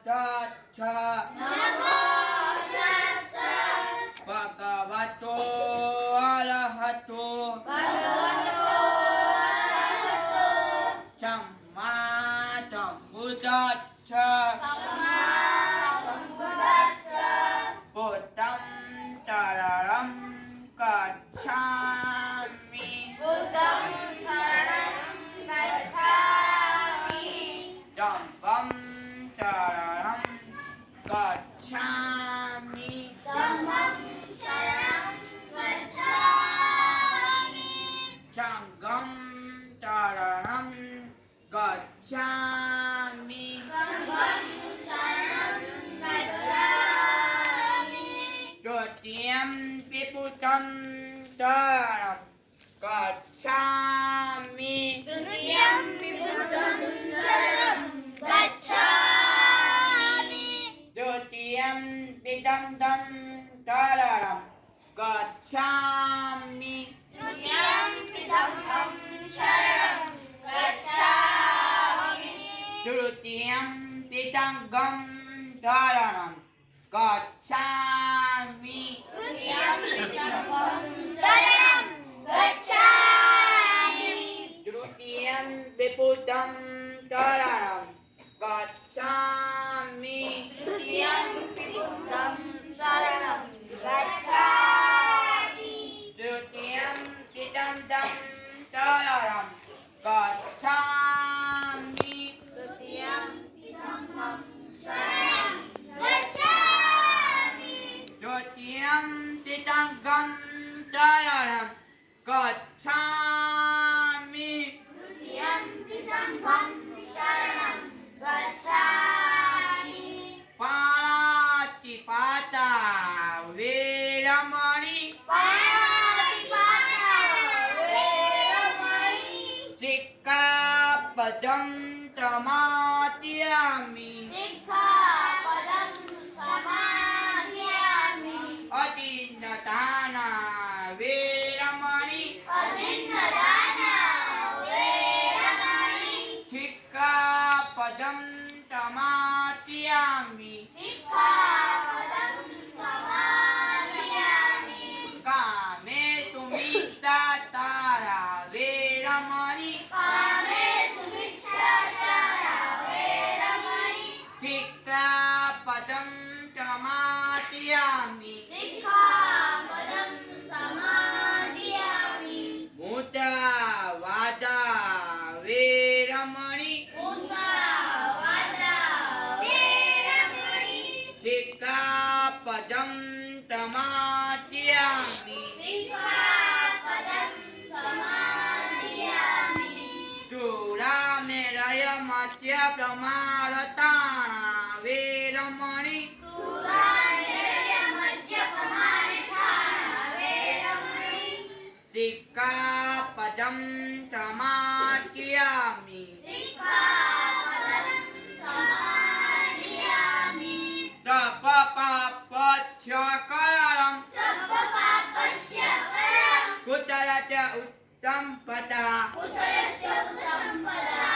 tassa. Namo tassa. Bhagavato arahato. Bhagavato arahato. Samma sambuddhassa. Samma sambuddhassa. Buddham tararam gacchami. Buddham saranam gacchami. Dhammam tararam gacchami. Dhammam saranam gacchami. Sangham tararam gacchami. Sangham saranam gacchami. Dutiyam viputam tararam gacchami. Trutiyam vibuddham saranam gacchami. Dutiyam vidamdam tararam gacchami. Trutiyam vidhamam saranam gacchami. Dutiyam vidangam tararam gacchami. Trutiyam vidhamam saranam gacchami. Dutiyam viputam tararam gacchami. Trutiyam vibuddham saranam gacchami. Dutiyam vidamdam tararam gacchami. Trutiyam vidhamam saranam gacchami. Dutiyam vidangam tararam gacchami. Trutiyam vidhamam saranam gacchami. Paratipata veramani. Panatipata veramani. Sikkhapadam tamadhyami. Sikkhapadam samadhiyami. Adinatana veramani. Adinadana veramani. Sikkhapadam tamadhyami. Sikkhapadam samadhiyami. Kametu mittatara veramani. Kamesu micchachara veramani. Sikkhapadam tamadhyami. Sikkhapadam samadhiyami. Mudavada veramani. Musavada veramani. Sikkhapadam tamadhyami. Sikkhapadam samadhiyami. Surameraya matya pramaratana veramani. Suraneya madhyapamarithana veramani. Sikkhapadam tamadhyami. Sikkhapadam samadhiyami. Tapapapachakararam Sabba papasya karam. kutarata uttampada. Kusalasya sampada.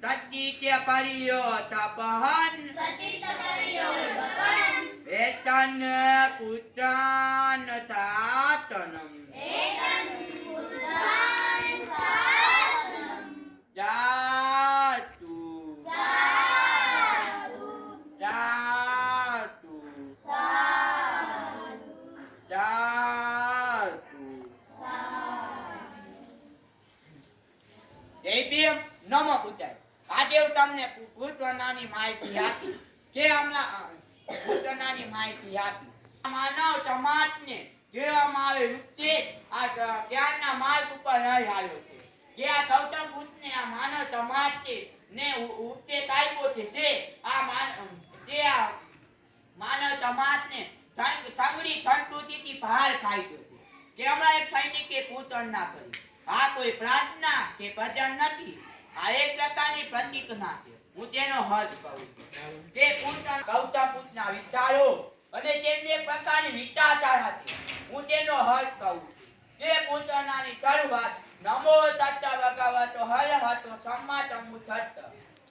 Tatitya pariyo tapahan. Satita kariyo bapan. Etana putana tatanam. Ekan buddhan sasanam. Jatu. Sadhu. Jatu. Sadhu. Jatu. Sadhu. જય ભીમ નમો બુદ્ધાય. આજે હું તમને ભૂતવનાની માહિતી આપી કે હમણાં ભૂતવનાની માહિતી આપી માનવ સમાજને કહેવામાં આવે વૃત્તિ આ જ્ઞાનના માર્ગ ઉપર રહી આવ્યો છે કે આ ગૌતમ બુદ્ધને આ માનવ સમાજ છે ને ઉપદેશ આપ્યો છે જે આ માનવ સમાજને સગડી સંસ્કૃતિથી બહાર કાઢ્યો છે કે હમણાં એક સૈનિકે પૂતગણના કરી. આ કોઈ પ્રાર્થના કે ભજન નથી, આ એક પ્રકારની પ્રતિજ્ઞા છે. હું તેનો અર્થ કહું છું કે ગૌતમ બુદ્ધના વિચારો અને તેમની એક પ્રકારની વિચારધારા હતી. હું તેનો અર્થ કહું છું કે પૂતગણનાની શરૂઆત નમો તત્વ ભગવતો હરહતો સમ્મા સંબુદ્ધસ્સ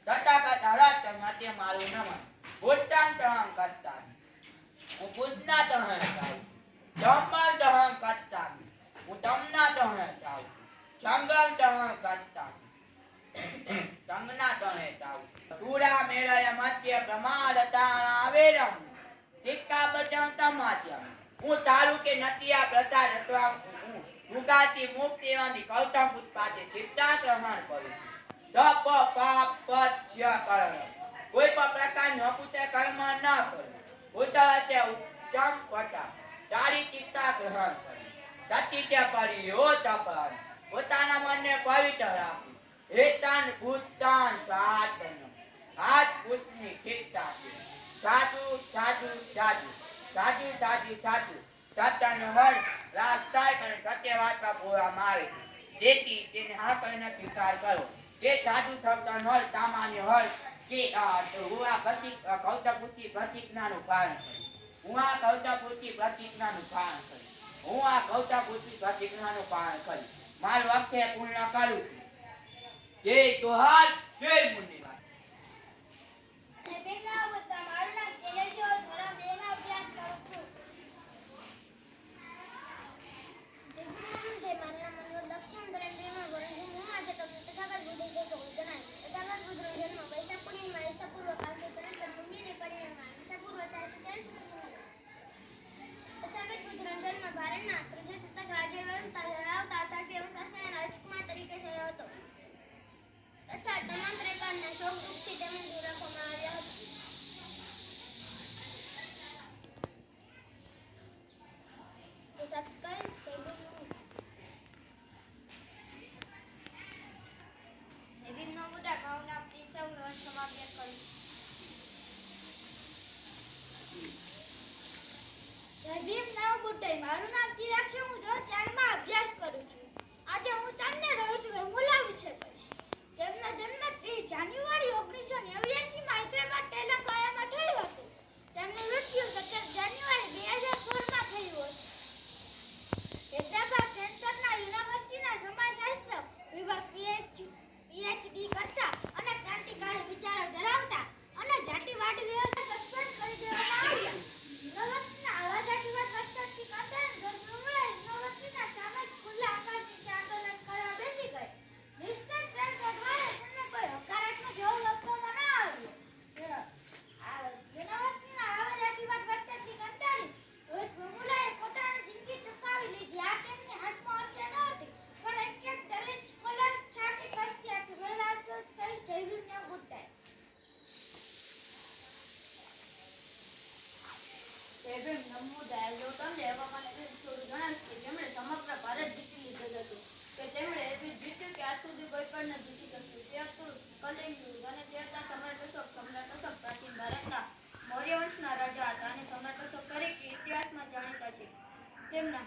તથાગત હરત મધ્ય મારું નમન ભૂતાન તહં કરતા હું પૂજના તહં ચાવું ધમ્મલ તહં કરતા હું તમના તહં ચાવું સંગમ તહં કરતા સંગના તહં ચાવું તુરા મેળય મધ્ય પ્રમાદતાણ આવેરમ સિક્કા બચન તમાત્યમ હું તારું કે નતિયા પ્રસાદ અથવા ઉગાતી મુક્તિવાની કૌતમ ઉત્પાદે સિદ્ધાંત ગ્રહણ કરું તપ પાપ પચ્ય કર્મ કોઈ પણ પ્રકારનું અકૃત્ય કર્મ ન કરું ઉત્તરત્ય ઉત્તમ પટા તારી ચિત્તા ગ્રહણ કરું તતિત્ય પરિયો તપન પોતાના મનને પવિત્ર રાખું હેતાન ભૂતાન સાતન આજ ભૂતની ચિત્તા છે સાધુ સાધુ સાધુ સાધુ સાધુ સાધુ સત્યનો હર રાસ્તાય કરે સત્ય વાતમાં પૂરા મારે તેથી તેને હા કરીને સ્વીકાર કરો તે સાધુ શબ્દનો હર સામાન્ય હર કે હું આ કૌતપુત્રી પ્રતિજ્ઞાનું પાલન કરું હું આ કૌતપુત્રી પ્રતિજ્ઞાનું પાલન કરું હું આ કૌતપુત્રી પ્રતિજ્ઞાનું પાલન કરું મારું અક્ષય પૂર્ણ કરું જય તોહાર જય મુનિ અને બેના બધા મારું નામ ચેલેજો ધોરણ 2 માં અભ્યાસ કરું છું. જે મારા નામ દક્ષિણ ધોરણ 2 માં ભણું છું. હું આજે તમને તથાગત બુદ્ધ વિશે જણાવીશ. તથાગત બુદ્ધનો જન્મ વૈશાખ પૂર્ણિમા ઈસા પૂર્વ 563 મુંબઈની પરિવારમાં ઈસા પૂર્વ 443 નો સમય. તથાગત બુદ્ધનો જન્મ ભારતના પ્રજાસત્તાક રાજ્ય વ્યવસ્થા ધરાવતા સાઠ્ય શાસનના રાજકુમાર તરીકે થયો હતો તથા તમામ પ્રકારના શોક દુઃખથી તેમને દૂર રાખવામાં આવ્યા હતા. મારું નામ ચિરાગ છે. હું ધોરણ 4 માં અભ્યાસ કરું છું. આજે હું તમને રોજ વેમુલા વિશે કહીશ. તેમનો જન્મ 30 જાન્યુઆરી 1989 માં હૈદરાબાદ તેલંગાણામાં થયો હતો. તેમનું મૃત્યુ 17 જાન્યુઆરી 2016 માં થયું હતું. હૈદરાબાદ સેન્ટરના યુનિવર્સિટીના સમાજશાસ્ત્ર વિભાગ પીએચડી કરતા અને ક્રાંતિકારી વિચારો ધરાવતા અને જાતિવાદ વ્યવસ્થા સસ્પેન્ડ કરી દેવામાં આવ્યા. યુનિવર્સિટીના આવા જાતિવાદ પ્રસ્તાવથી કાંતાન ગર્ભમૂળા યુનિવર્સિટીના સામે ખુલ્લા આકાશ નીચે આંદોલન કરવા બેસી ગઈ. નેશનલ ટ્રેડ દ્વારા તેમને કોઈ હકારાત્મક જવાબ આપવામાં ન આવ્યો. યુનિવર્સિટીના આવા જાતિવાદ પ્રસ્તાવથી કંટાળી રોહિત વેમુલાએ પોતાની જિંદગી ટૂંકાવી લીધી. આ તેમની હાથમાં હત્યા નહોતી, પણ એક દલિત સ્કોલર છાતી કરતી હતી. વહેલા કહી જયભીમને ગુસ્સાય. જયભીમ નમો દયાળુ. તમને એવા મને થોડું જણાવીશ કે જેમણે સમગ્ર ભારત જીતી લીધું હતું, કે તેમણે એવી જીત્યું કે આજ સુધી કોઈ પણ ન જીતી શક્યું. તે હતું કલિંગ યુદ્ધ અને તે હતા સમ્રાટ અશોક. સમ્રાટ અશોક પ્રાચીન ભારતના મૌર્ય વંશના રાજા હતા અને સમ્રાટ અશોક તરીકે ઇતિહાસમાં જાણીતા છે. તેમના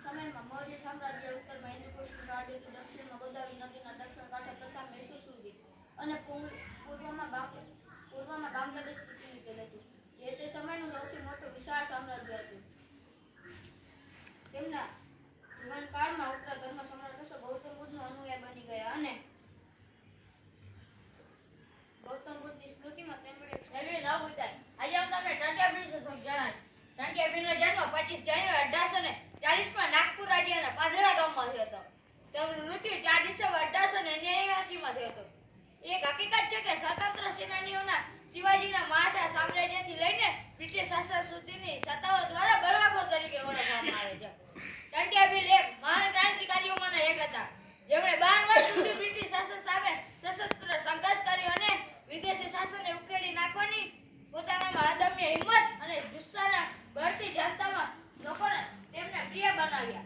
સમયમાં મૌર્ય સામ્રાજ્ય ઉત્તરમાં હિન્દુકુશ પ્રાડ્યથી દક્ષિણમાં ગોદાવરી નદીના દક્ષિણ કાંઠે તથા મૈસૂર સુધી અને પૂર્વમાં બાંગ્લાદેશ જીતી લીધેલ હતું, જે તે સમયનું સૌથી મોટું વિશાળ સામ્રાજ્ય હતું. તેમના જીવનકાળમાં ઉત્તર ધર્મ સમ્રાટ અશોક ગૌતમ બુદ્ધનો અનુયાયી બની ગયા અને ગૌતમ બુદ્ધની સ્મૃતિમાં તેમણે આજે હું તમને ટંટ્યા વિશે થોડું જણાવીશ. ટંટ્યા જન્મ 25 જાન્યુઆરી 1840 માં નાગપુર રાજ્યના પાધરા ગામમાં થયો હતો. તેમનું મૃત્યુ 4 ડિસેમ્બર 1889 માં થયો હતો. એક હકીકત છે કે સ્વતંત્ર સેનાનીઓના શિવાજીના મરાઠા સામ્રાજ્યથી લઈને બ્રિટિશ શાસન સુધીની સત્તાઓ દ્વારા બળવાખોર તરીકે ઓળખવામાં આવે છે. ટંટ્યા ભીલ એક મહાન ક્રાંતિકારીઓમાંના એક હતા, જેમણે 12 વર્ષ સુધી બ્રિટિશ શાસન સામે સશસ્ત્ર સંઘર્ષ કર્યો અને વિદેશી શાસનને ઉકેલી નાખવાની પોતાનામાં અદમ્ય હિંમત અને જુસ્સાના બળથી જનતામાં લોકોને તેમને પ્રિય બનાવ્યા.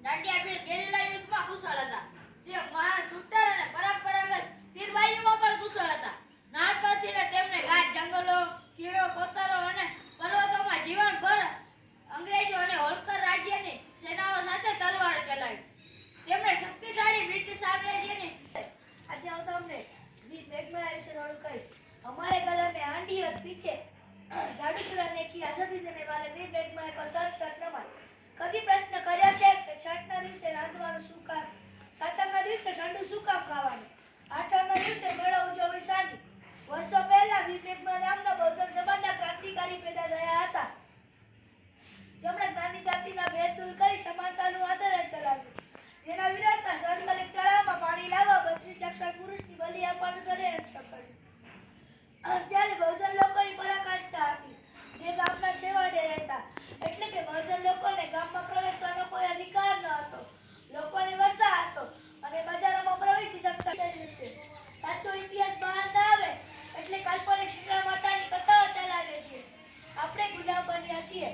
ટંટ્યા ભીલ ગેરિલા યુદ્ધમાં કુશળ હતા. તે મહાન શૂટર અને પરંપરાગત તીરબાજીમાં પણ કુશળ હતા. નાનપણથી તેમને ઘાટ જંગલો, ખીણો, કોતરો અને પર્વતોમાં જીવનભર અંગ્રેજો અને હોલકર રાજ્યની સેનાઓ સાથે તલવાર ચલાવી. તેમણે શક્તિશાળી બ્રિટિશ સામ્રાજ્યની આજે હું તમને વીર મેઘમાલા વિશે થોડું કહીશ. हमारे गले में आंधी और पीछे झाड़ू चुराने की आजादी देने वाले वीर मेघमाला को सर सर नमन. कभी प्रश्न કર્યો છે કે છઠના દિવસે રાંધવાનું શું કામ, સાતમના દિવસે ઠંડુ શું કામ ખાવાનું? આઠમના દિવસે મેળો ઉજવણી સાંડી. વર્ષો પહેલા વીર મેઘમા નામના બહુજન સમાજના ક્રાંતિકારી પેદા થયા હતા, જેમણે જ્ઞાની જાતિના ભેદ દૂર કરી સમાનતાનું આંદોલન ચલાવ્યું. જેના વિરોધમાં સંસ્કલિત તળાવમાં પાણી લાવવા 32 લક્ષણ પુરુષની બલિ આપવાનું ષડયંત્ર કર્યું. ત્યારે બહુજન લોકોની પરાકાષ્ઠા હતી, જે ગામના છેવાડે રહેતા, એટલે કે બહુજન લોકોને ગામમાં પ્રવેશવાનો કોઈ અધિકાર ન હતો. લોકોને વસા હતો અને બજારોમાં પ્રવેશી શકતા નથી. સાચો ઇતિહાસ બહાર ના આવે એટલે કાલ્પનિક શીતળા માતાની કથાઓ ચલાવે છે. આપણે ગુલામ બન્યા છીએ.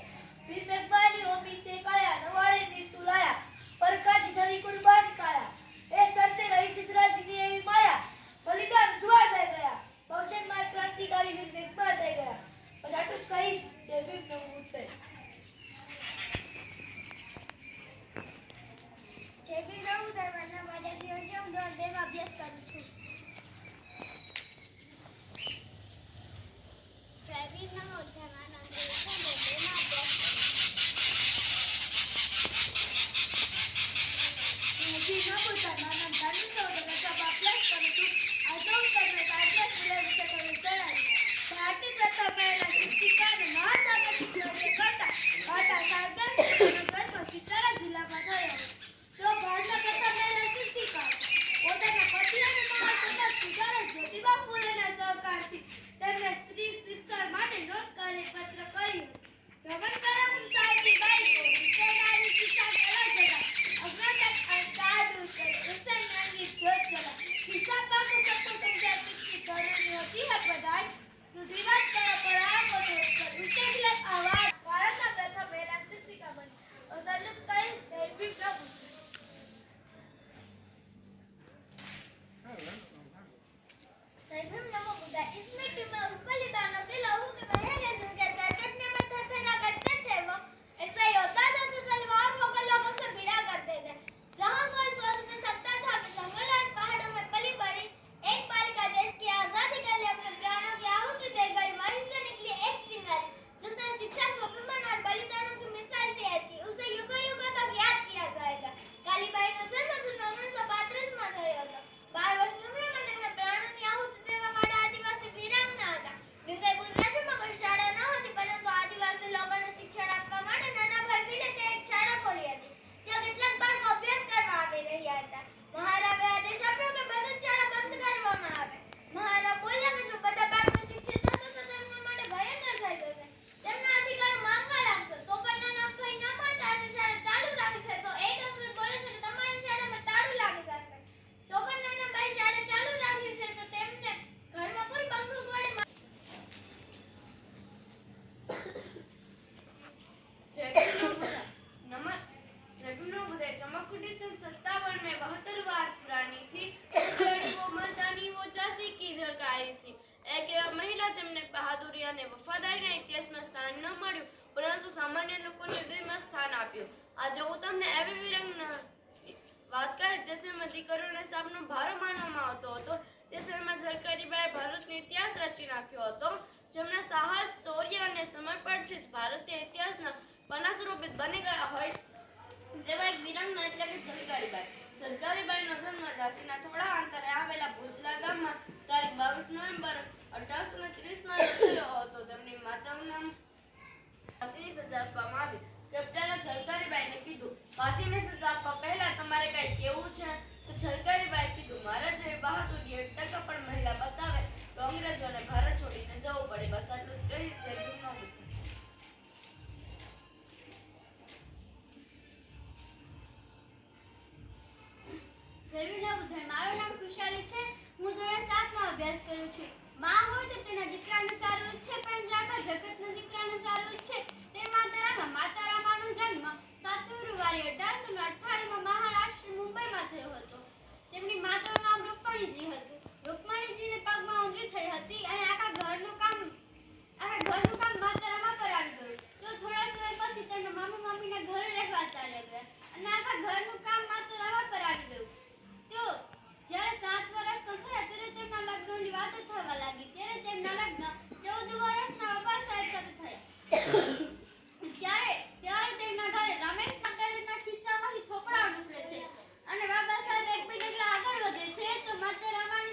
વીર મેઘમાની ઓમી તે કાયા, નવાડે નીતુ લાયા, પરકાજ ધરી કુરબાન કાયા. એ સંતે રહી સિદ્ધરાજની એવી માયા, બલિદાન જુવાર થઈ ગયા. બહુજનમાં ક્રાંતિકારી વીર મેઘમા થઈ ગયા. બસ આટલું જ કહીશ. જય ભીમ, નમો બુદ્ધાય. જય ભીમ, નમો બુદ્ધાય. મારું નામ આદિત્ય છે. હું ધોરણ 2 માં અભ્યાસ કરું છું. જય ભીમ, નમો બુદ્ધાય. મારું નામ દેવ છે. હું ધોરણ 2 માં અભ્યાસ કરું છું. જય ભીમ, નમો બુદ્ધાય. મારું નામ જાનુ છે. હું ધોરણ 6 માં અભ્યાસ કરું છું. આજે હું તમને ભારતીય સ્કૂલો વિશે થોડું જણાવીશ. ભારતીય પ્રથા પહેલા શિક્ષિકાને મહાન સામાજિક કાર્ય કરતા હતા. સાબરમતીનો જન્મ સિતારા જિલ્લામાં થયો હતો. તેઓ ભારતના પ્રથમ મહિલા શિક્ષિકા હતા. પોતાના પતિ અને મહાસમાજ સુધારક જ્યોતિબા ફૂલેના સહકારથી તેમણે સ્ત્રી શિક્ષણ માટે નોંધકારી પત્ર કર્યું. રમણકરમ સાહેબની બાઈકો વિષયનારી શિક્ષણ કલા જગા અગ્રતક અંકાર દૂર કરી ઉત્તર જ્ઞાનની જ્યોત જલા શિક્ષા પાકો સત્તો સંખ્યા કેટલી જરૂરી હોતી है पदार्थ રૂઢિવાદ કરો પરાકો પર ઉચ્ચેલક આવાજ ભારતના પ્રથમ મહિલા શિક્ષિકા બની. અસલુક કઈ જય ભીમ પ્રભુ. जय भीम, नमो बुद्धाय. इस मिट्टी में उस बलिदानों के लहू के बहेंगे जिनके सर कटने में थरथरा करते थे, वो ऐसा ही होता था जो तलवार होकर लोगों से भिड़ा करते थे. जहाँ कोई सोच नहीं सकता था कि जंगल और पहाड़ों में पली बड़ी एक बालिका देश की आजादी के लिए अपने प्राणों की आहुति दे गई. वहीं से निकली एक चिंगारी जिसने शिक्षा, स्वाभिमान और बलिदानों की मिसाल दी थी. उसे युगों युगों तक याद किया जाएगा. कालीबाईનો જન્મ 1935 માં થયો હતો. 12 વર્ષની ઉંમરમાં તેમણે પ્રાણોની આહુતિ દેવા વાળા આદિવાસી વીરાંગના હતા. ડુંગરપુર રાજ્યમાં કોઈ શાળા ન હતી, પરંતુ આદિવાસી લોકોને શિક્ષણ આપવા માટે નાના ભાઈ ભીલે ત્યાં એક શાળા ખોલી હતી. ત્યાં કેટલાક બાળકો અભ્યાસ કરવા આવી રહ્યા હતા. મહારાવે આદેશ આપ્યો કે બધી જ શાળા બંધ કરવામાં આવે. મહારાવ બોલ્યા કે જો બધા બાળકો શિક્ષિત થશે તો તેમના માટે ભયંકર થઈ જશે. તેમના અધિકારો માંગવા લાગશે. તો પણ નાના ભાઈ ન માનતા અને શાળા ચાલુ રાખે છે. તો એક અંગ્રેજ બોલે છે કે તમારી શાળામાં તાળું લાગી જશે. તો પણ નાના ભાઈ શાળા ચાલુ રાખી છે તો તેમને ઘરમાં કોઈ બંદૂક વડે जय भीम, नमः. जय भीम, नमो बुद्धाय. चमककुटी सन 57 में 72 बार पुरानी थी. लड़ी वो मर्दानी वो झांसी की झलकाई थी. एक એવા મહિલા જેમને બહાદુરી અને વફાદારીના ઇતિહાસમાં સ્થાન ન મળ્યું, પરંતુ સામાન્ય લોકોના હૃદયમાં સ્થાન આપ્યું. આજે હું તમને એવી વીરાંગના વાત કરીશ જે સમયમાં દીકરીઓને સાપનો ભારો માનવામાં આવતો હતો. તે સમયમાં ઝલકારીબાઈએ ભારતનો ઇતિહાસ રચી નાખ્યો હતો, જેમના સાહસ, શૌર્ય અને સમર્પણથી જ ભારતીય ઇતિહાસના પન્ના સ્વરૂપિત બની ગયા હોય તેવા એક વીરાંગના એટલે કે ઝલકારીબાઈ. ઝલકારીબાઈનો જન્મ ઝાંસીના થોડા અંતરે આવેલા ભોજલા ગામમાં તારીખ 22 નવેમ્બર 1830 ના રોજ થયો હતો. તેમની માતાનું નામ ફાંસીની સજા આપવામાં આવી. કેપ્ટને ઝલકારીબાઈને કીધું, ફાંસીની સજા આપવા પહેલા તમારે કઈ કેવું છે? તો ઝલકારીબાઈએ કીધું, મારા જેવી બહાદુરી 1% પણ મહિલા બતાવે તો અંગ્રેજોને ભારત છોડીને જવું પડે. બસ આટલું જ કહીશ. જય ભીમ, નમો બુદ્ધાય. જય ભીમ, નમો બુદ્ધાય. મારું નામ ખુશાલી છે. હું ધોરણ 7 માં અભ્યાસ કરું છું. માં હોય તો તેના દીકરાને સારું ઈચ્છે, પણ જે આખા જગતના દીકરાને સારું ઈચ્છે તે માતારામા. માતારામાનો જન્મ 7 ફેબ્રુઆરી 1848 માં મહારાષ્ટ્ર મુંબઈમાં થયો હતો. તેમની માતાનું નામ રૂકમણીજી હતું. રૂકમણીજીને પગમાં ઉંગળી થઈ હતી અને આખા ઘરનું કામ માતારામા પર આવી ગયું. તો થોડા સમય પછી તેમના મામા મામીના ઘરે રહેવા ચાલ્યા ગયા અને આખા ઘરનું કામ માતારામા પર આવી ગયું. તો જ્યારે 7 વર્ષના થયા ત્યારે તેમના લગ્નની વાતો થવા લાગી. ત્યારે તેમના લગ્ન 14 વર્ષના બાબા સાહેબ સાથે થયા. ત્યારે તેમના ઘરે રમેશ પટેલના ખીચામાંથી થોપડા નીકળે છે અને બાબા સાહેબ એક બે ડગલા આગળ વધે છે તો માતારામાની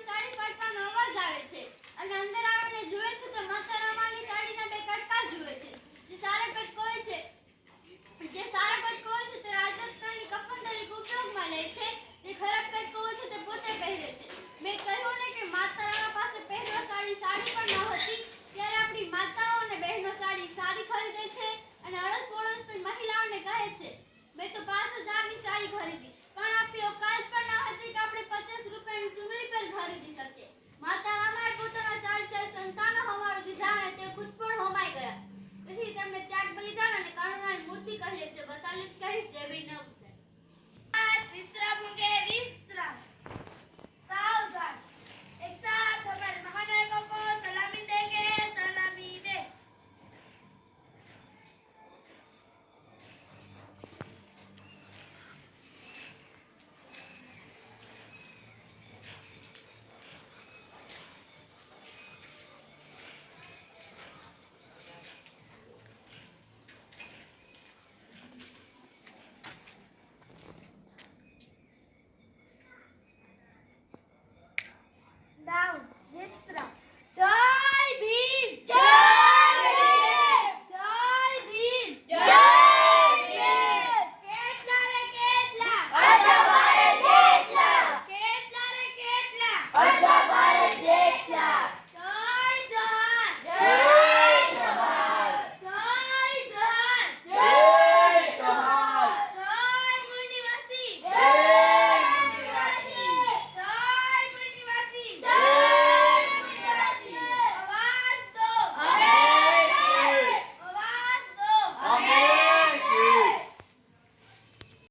અને અડસ પડોશની મહિલાઓને કહે છે, મેં તો 5000ની સાડી ખરીદી, પણ આપણી ઓકાત પણ ન હતી કે આપણે 50 રૂપિયાની ચૂંદડી પર ખરીદી શકીએ. માતા અમારા પુત્ર